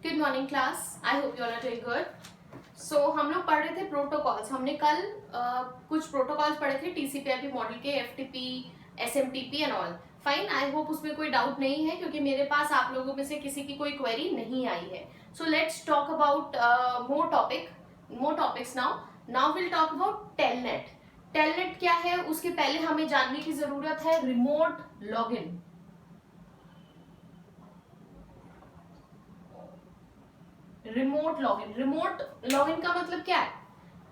Good morning class, I hope you are doing good. So हम लोग पढ़ रहे थे प्रोटोकॉल्स। हमने कल कुछ प्रोटोकॉल्स पढ़े थे टीसीपी/आईपी मॉडल के, FTP, SMTP and all. Fine, I hope उसमें कोई डाउट नहीं है क्योंकि मेरे पास आप लोगों में से किसी की कोई क्वेरी नहीं आई है। So let's talk about more topics now will talk about telnet. Telnet क्या है उसके पहले हमें जानने की जरूरत है रिमोट लॉगिन। रिमोट लॉगिन का मतलब क्या है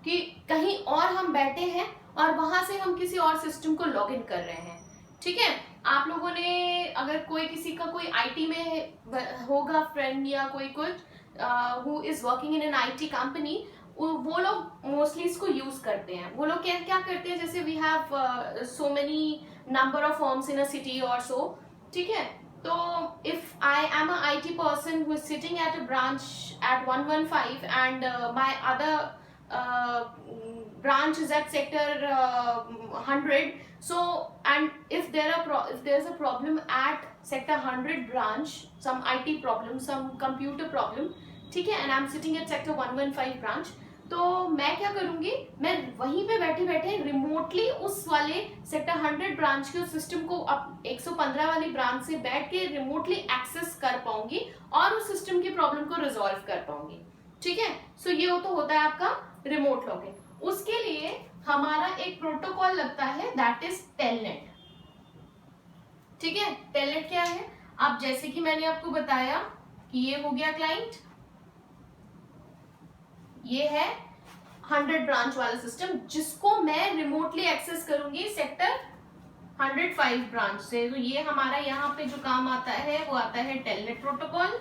कि कहीं और हम बैठे हैं और वहां से हम किसी और सिस्टम को लॉगिन कर रहे हैं। ठीक है, आप लोगों ने अगर कोई किसी का कोई आईटी में होगा फ्रेंड या कोई कुछ who is working in an IT company, वो लोग मोस्टली इसको यूज करते हैं। वो लोग क्या क्या करते हैं, जैसे we have so many number of firms in a city और सो। ठीक है, तो if I am a IT person who is sitting at a branch at 115 and my other branch is at sector 100, so and if there's a problem at sector 100 branch, some IT problem, some computer problem, ठीक है, and I'm sitting at sector 115 branch, तो मैं क्या करूंगी, मैं वहीं पे बैठे बैठे रिमोटली उस वाले सेक्टर 100 ब्रांच के सिस्टम को अब 115 वाली ब्रांच से बैठ के रिमोटली एक्सेस कर पाऊंगी और उस सिस्टम की प्रॉब्लम को रिजॉल्व कर पाऊंगी। ठीक है, सो ये तो होता है आपका रिमोट लॉगिन। उसके लिए हमारा एक प्रोटोकॉल लगता है, दैट इज टेलनेट। ठीक है, टेलनेट क्या है, अब जैसे कि मैंने आपको बताया कि ये हो गया क्लाइंट, ये है 100 ब्रांच वाला सिस्टम जिसको मैं रिमोटली एक्सेस करूंगी सेक्टर 105 ब्रांच से। तो ये हमारा यहाँ पे जो काम आता है वो आता है telnet protocol.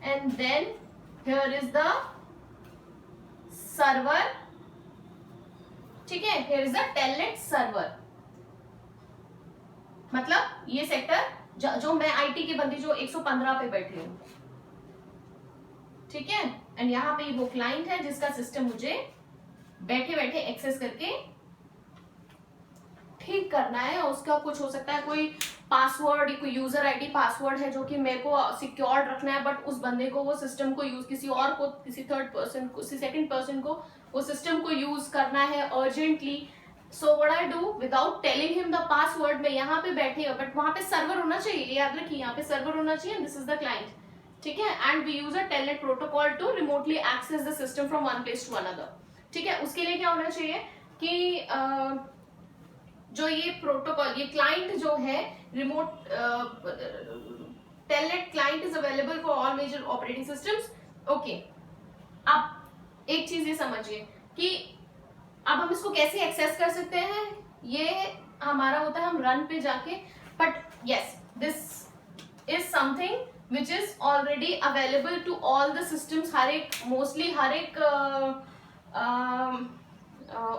And then here is the server. ठीक है, here is the telnet server, मतलब ये सेक्टर जो मैं आईटी के बंदी जो 115 पे बैठी हूँ। ठीक है, एंड यहाँ पे वो क्लाइंट है जिसका सिस्टम मुझे बैठे बैठे एक्सेस करके ठीक करना है। उसका कुछ हो सकता है कोई पासवर्ड, कोई यूजर आईडी पासवर्ड है जो कि मेरे को सिक्योर्ड रखना है, बट उस बंदे को वो सिस्टम को यूज किसी और को, किसी थर्ड पर्सन को, किसी सेकंड पर्सन को वो सिस्टम को यूज करना है urgently. So what I do, without telling him the password, मैं यहाँ पे बैठे हूँ बट वहां पे सर्वर होना चाहिए, याद रखिए यहाँ पे सर्वर होना चाहिए, दिस इज द क्लाइंट। ठीक है, and we use a telnet protocol to remotely access the system from one place to another. ठीक है, उसके लिए क्या होना चाहिए कि जो ये प्रोटोकॉल, ये क्लाइंट जो है remote telnet client is available for all major operating systems. Okay, अब एक चीज ये समझिए कि अब हम इसको कैसे एक्सेस कर सकते हैं। ये हमारा होता है हम रन पे जाके, but yes this is something which is already available to all the systems। हर एक मोस्टली हर एक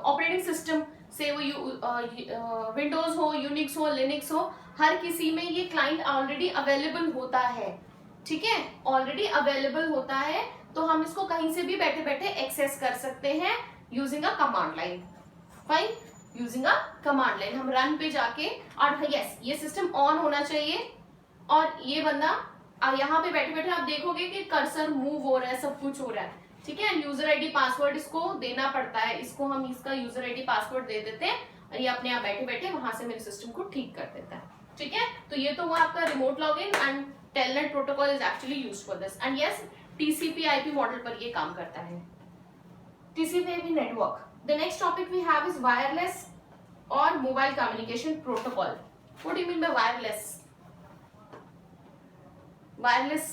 ऑपरेटिंग सिस्टम से वो विंडोज हो, यूनिक्स हो, लिनक्स हो, हर किसी में ये क्लाइंट ऑलरेडी अवेलेबल होता है। ठीक है, ऑलरेडी अवेलेबल होता है, तो हम इसको कहीं से भी बैठे बैठे एक्सेस कर सकते हैं using a command line. Fine, using a command line हम रन पे जाके, और यस ये सिस्टम ऑन होना चाहिए और ये बंदा यहाँ पे बैठे बैठे आप देखोगे कि कर्सर मूव हो रहा है, सब कुछ हो रहा है। ठीक है, यूजर आईडी पासवर्ड इसको देना पड़ता है, इसको हम इसका यूजर आईडी पासवर्ड दे देते हैं और ये अपने आप बैठे बैठे वहां से मेरे सिस्टम को ठीक कर देता है। ठीक है, तो ये तो हुआ आपका remote login and telnet protocol is actually used for this. And yes, TCP IP model पर ये काम करता है, TCP IP network. The next topic we have is wireless और mobile communication protocol. What do you mean by wireless? Wireless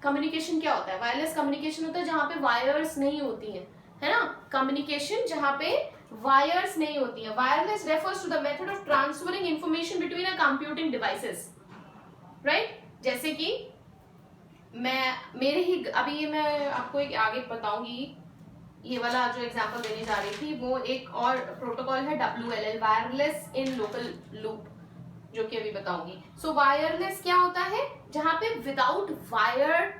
communication क्या होता है? Wireless communication होता है जहां पे वायर्स नहीं होती हैं, है ना, कम्युनिकेशन जहां पे वायर्स नहीं होती है। Wireless refers to the method of transferring information between a computing devices, right. जैसे कि अभी ये मैं आपको एक आगे बताऊंगी, ये वाला जो एग्जांपल देने जा रही थी वो एक और प्रोटोकॉल है WLL, wireless in local loop, जो कि अभी बताऊंगी। सो वायरलेस क्या होता है, जहां पे विदाउट वायर,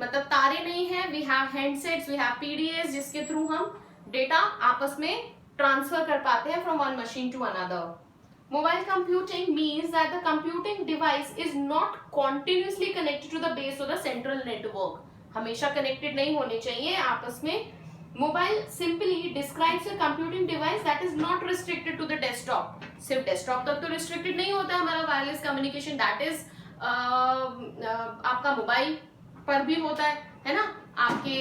मतलब तारे नहीं है, we have handsets, we have PDAs जिसके थ्रू हम डेटा आपस में ट्रांसफर कर पाते हैं from one machine to another. Mobile computing means that the computing device is not continuously connected to the base or the central network. हमेशा connected नहीं होने चाहिए आपस में. Mobile simply describes a computing device that is not restricted to the desktop. सिर्फ desktop तक तो restricted नहीं होता हमारा wireless communication. That is आपका मोबाइल पर भी होता है ना, आपके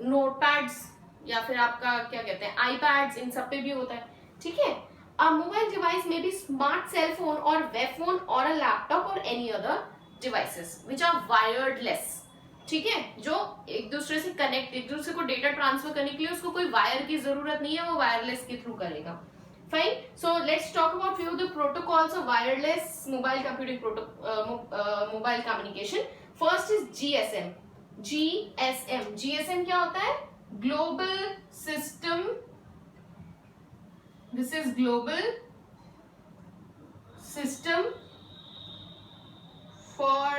नोटपैड्स या फिर आपका क्या कहते हैं आईपैड्स, इन सब पे भी होता है. ठीक है. A mobile device may be smart cell phone or web phone or a laptop or any other devices which are wireless. ठीक है, जो एक दूसरे से कनेक्ट, एक दूसरे को डेटा ट्रांसफर करने के लिए उसको कोई वायर की जरूरत नहीं है, वो वायरलेस के थ्रू करेगा. Fine. So let's talk about few of the protocols of wireless mobile computing mobile communication. First is GSM. GSM क्या होता है? Global System. This is Global System for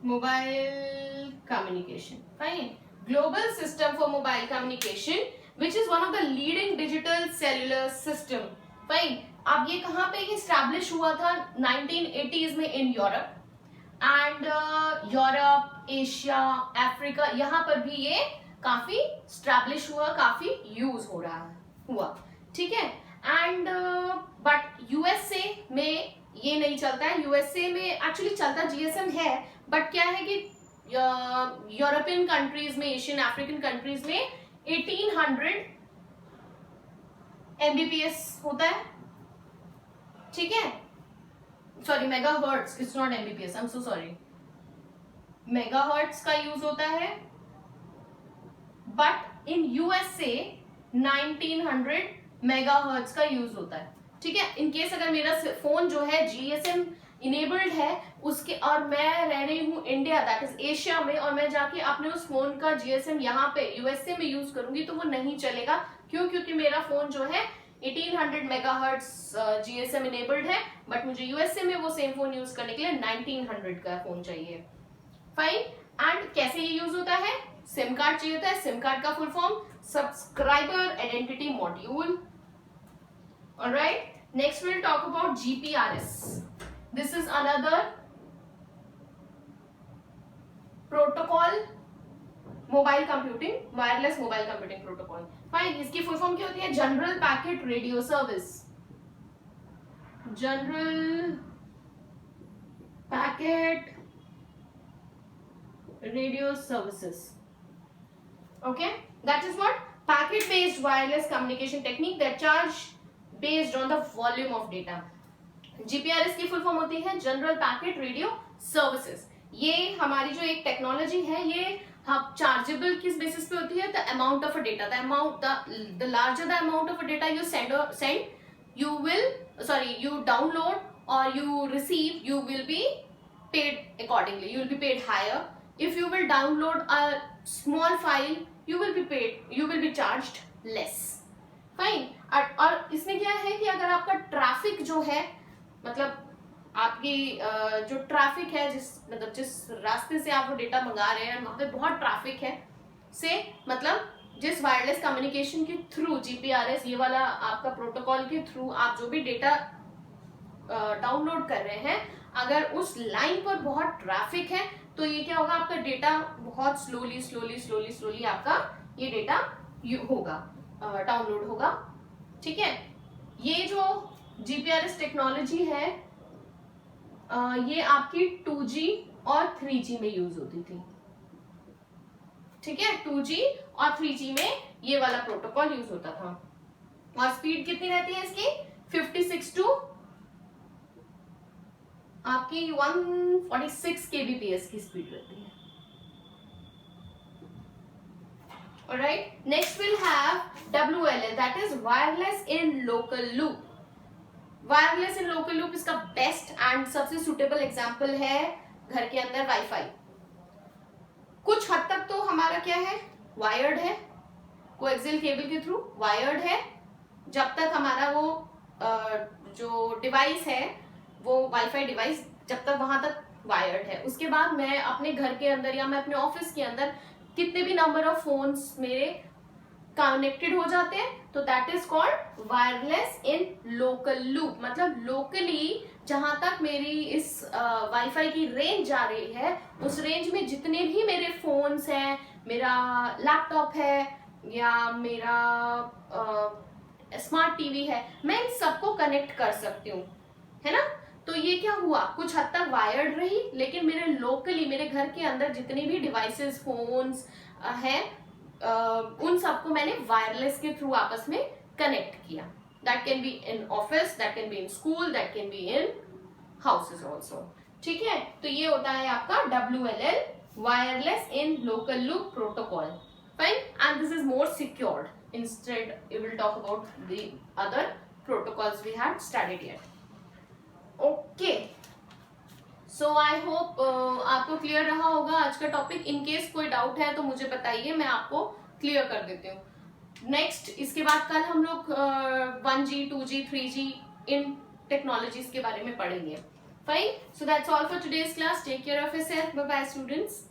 Mobile Communication. Fine. Global System for Mobile Communication, which is one of the leading digital cellular system. Fine. अब ये कहाँ पे establish हुआ था? 1980s में in Europe. And Europe, Asia, Africa, यहाँ पर भी ये काफी स्टैब्लिश हुआ, काफी यूज हो रहा हुआ. ठीक है. एंड बट यूएसए में ये नहीं चलता है. यूएसए में एक्चुअली चलता जीएसएम है, बट क्या है कि यूरोपियन कंट्रीज में, एशियन अफ्रीकन कंट्रीज में 1800 एमबीपीएस होता है. ठीक है. Sorry, megahertz, it's not Mbps, I am so sorry. Megahertz का यूज होता है, बट इन यूएसए 1900 मेगाहर्ट्ज का यूज होता है. ठीक है. इन केस अगर मेरा फोन जो है जीएसएम इनेबल्ड है उसके, और मैं रह रही हूँ इंडिया, दैट इज एशिया में, और मैं जाके अपने उस फोन का जीएसएम यहाँ पे यूएसए में यूज करूंगी तो वो नहीं चलेगा. क्यों? क्योंकि मेरा फोन जो है 1800 मेगाहर्ट्ज जीएसएम इनेबल्ड है, बट मुझे यूएसए में वो सेम फोन यूज करने के लिए 1900 का फोन चाहिए. फाइन. एंड कैसे ये यूज होता है? सिम कार्ड चाहिए होता है. सिम कार्ड का full form subscriber identity module. Alright. Next will talk about GPRS. This is another protocol mobile computing, wireless mobile computing protocol. Fine. इसकी फुल फॉर्म क्या होती है? General packet radio service. General packet radio services. Okay, that is what packet based wireless communication technique that charge based on the volume of data. GPRS की full form होती है general packet radio services. ये हमारी जो एक technology है, ये हम चार्जेबल किस बेसिस पे होती है? The amount of a data, the larger the amount of a data you send, you download or you receive, you will be paid accordingly. You will be paid higher. If you will download a small file, you will be charged less. Fine. और इसमें क्या है कि अगर आपका traffic जो है, मतलब आपकी जो ट्रैफिक है, जिस रास्ते से आप वो डेटा मंगा रहे हैं वहां पे बहुत ट्रैफिक है, से मतलब जिस वायरलेस कम्युनिकेशन के थ्रू जीपीआरएस, ये वाला आपका प्रोटोकॉल के थ्रू आप जो भी डेटा डाउनलोड कर रहे हैं, अगर उस लाइन पर बहुत ट्रैफिक है तो ये क्या होगा? आपका डेटा बहुत स्लोली आपका ये डेटा होगा, डाउनलोड होगा. ठीक है. ये जो जीपीआरएस टेक्नोलॉजी है, ये आपकी 2G और 3G में यूज होती थी. ठीक है. 2G और 3G में ये वाला प्रोटोकॉल यूज होता था. और स्पीड कितनी रहती है इसकी? 56 टू आपकी 146 kbps की स्पीड रहती है. Alright. Next we'll have WLL, that is wireless in local loop. Wireless in local loop इसका बेस्ट एंड सबसे सुटेबल एग्जांपल है घर के अंदर वाईफाई. कुछ हद तक तो हमारा क्या है? वायर्ड है, कोएक्सियल केबल के थ्रू वायर्ड है. जब तक हमारा वो जो डिवाइस है, वो वाईफाई डिवाइस, जब तक वहां तक वायर्ड है. उसके बाद मैं अपने घर के अंदर या मैं अपने ऑफिस के अंदर कितने भी नंबर ऑफ फोन्स मेरे कनेक्टेड हो जाते हैं, तो that is called wireless in local loop. मतलब लोकली जहां तक मेरी इस वाईफाई की रेंज जा रही है, उस रेंज में जितने भी मेरे फोन्स हैं, मेरा लैपटॉप है या मेरा स्मार्ट टीवी है, मैं इन सबको कनेक्ट कर सकती हूँ, है ना। तो ये क्या हुआ, कुछ हद तक वायर्ड रही, लेकिन मेरे लोकली मेरे घर के अंदर जितने भी डिवाइसेस फोन्स हैं, उन सबको मैंने वायरलेस के थ्रू आपस में कनेक्ट किया। That can be in office, that can be in school, that can be in houses also. ठीक है, तो ये होता है आपका WLL, wireless in local loop protocol. Fine, and this is more secured. Instead, we will talk about the other protocols we had studied yet. Okay. So I hope आपको clear रहा होगा आज का टॉपिक। इन केस कोई doubt है तो मुझे बताइए, मैं आपको क्लियर कर देती हूँ। नेक्स्ट, इसके बाद कल हम लोग 1G 2G 3G इन टेक्नोलॉजीज के बारे में पढ़ेंगे। Fine, so that's all for today's class. Take care of yourself. Bye bye students.